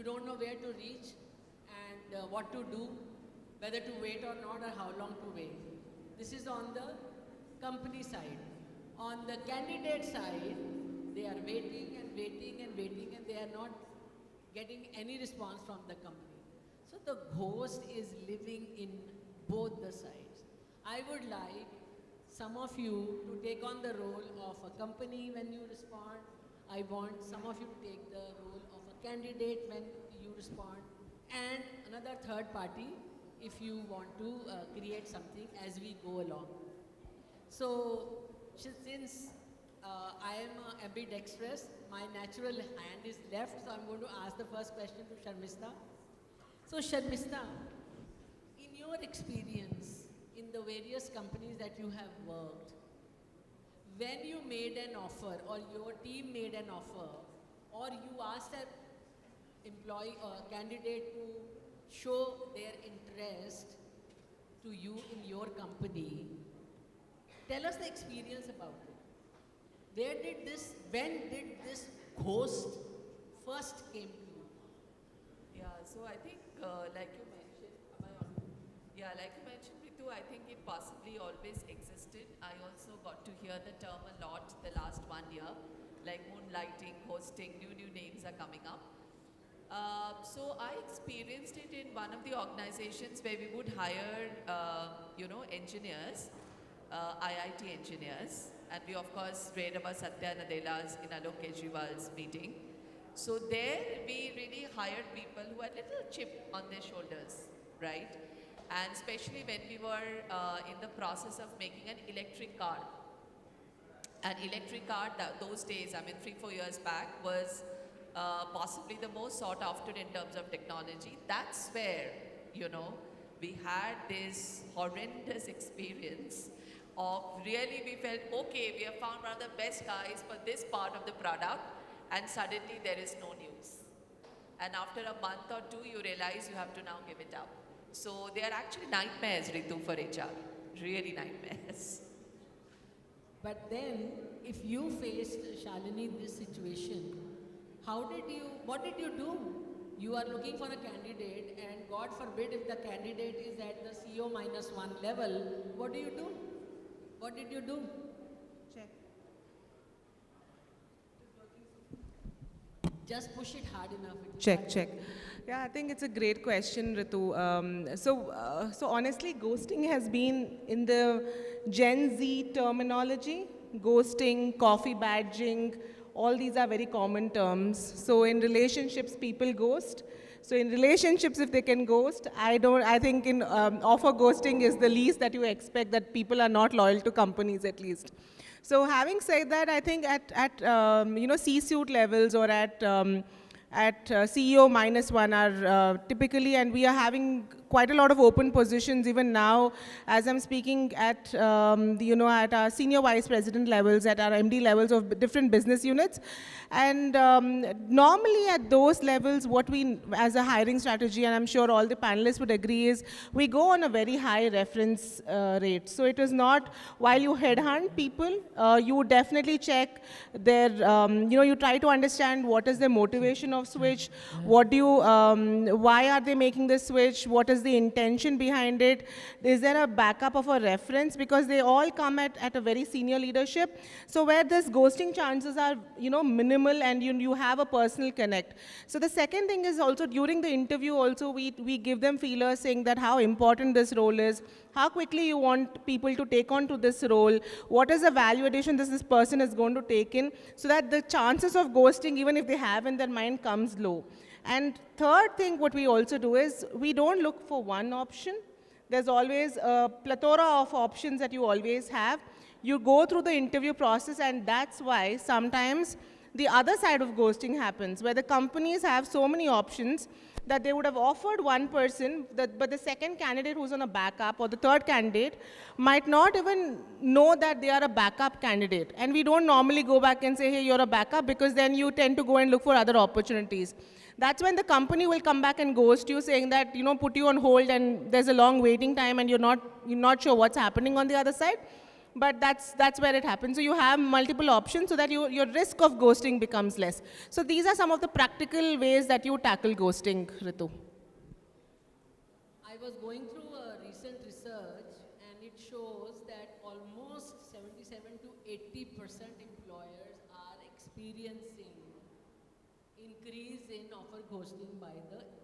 don't know where to reach and what to do, whether to wait or not or how long to wait. This is on the company side. On the candidate side, they are waiting and waiting and waiting and they are not getting any response from the company. So the ghost is living in both the sides. I would like some of you to take on the role of a company when you respond. I want some of you to take the role of a candidate when you respond, and another third party if you want to create something as we go along. So since I am ambidextrous, my natural hand is left, so I'm going to ask the first question to Sharmista. So Sharmista, in your experience in the various companies that you have worked, when you made an offer or your team made an offer or you asked an employee or candidate to show their interest to you in your company, tell us the experience about it. When did this ghost first came to you? Yeah, so I think like you mentioned, like you mentioned, Ritu, I think it possibly always existed. I also got to hear the term a lot the last 1 year, like moonlighting, hosting, new names are coming up. So I experienced it in one of the organizations where we would hire, engineers, IIT engineers, and we of course read about Satya Nadella's in Alok Kejriwal's meeting. So there we really hired people who had little chip on their shoulders, right? And especially when we were in the process of making an electric car. An electric car those days, 3-4 years back, was possibly the most sought after in terms of technology. That's where, we had this horrendous experience of really we felt, okay, we have found one of the best guys for this part of the product, and suddenly there is no news. And after a month or two, you realize you have to now give it up. So they are actually nightmares, Ritu, for HR. Really nightmares. But then, if you faced, Shalini, this situation, what did you do? You are looking for a candidate, and God forbid if the candidate is at the CEO -1 level, what do you do? What did you do? Check. Just push it hard enough. Check. Yeah, I think it's a great question, Ritu. So honestly, ghosting has been in the Gen Z terminology. Ghosting, coffee badging, all these are very common terms. So in relationships, people ghost. So in relationships, if they can ghost, I think in offer ghosting is the least that you expect, that people are not loyal to companies at least. So having said that, I think at C-suite levels or at CEO -1 are typically, and we are having quite a lot of open positions even now as I'm speaking at, at our senior vice president levels, at our MD levels of different business units. And normally at those levels, what we, as a hiring strategy, and I'm sure all the panelists would agree, is we go on a very high reference rate. So it is not, while you headhunt people, you would definitely check their, you try to understand what is their motivation of switch, why are they making this switch, what is the intention behind it, is there a backup of a reference, because they all come at a very senior leadership. So where this ghosting chances are, minimal, and you have a personal connect. So the second thing is also during the interview also we give them feelers saying that how important this role is, how quickly you want people to take on to this role, what is the value addition this person is going to take in, so that the chances of ghosting, even if they have in their mind, comes low. And third thing, what we also do is we don't look for one option. There's always a plethora of options that you always have. You go through the interview process, and that's why sometimes the other side of ghosting happens, where the companies have so many options that they would have offered one person, but the second candidate who's on a backup, or the third candidate, might not even know that they are a backup candidate. And we don't normally go back and say, hey, you're a backup, because then you tend to go and look for other opportunities. That's when the company will come back and ghost you, saying that, put you on hold, and there's a long waiting time, and you're not sure what's happening on the other side. but that's where it happens. So you have multiple options so that your risk of ghosting becomes less. So these are some of the practical ways that you tackle ghosting, Ritu. I was going through a recent research and it shows that almost 77 to 80% employers are experiencing increase in offer ghosting by the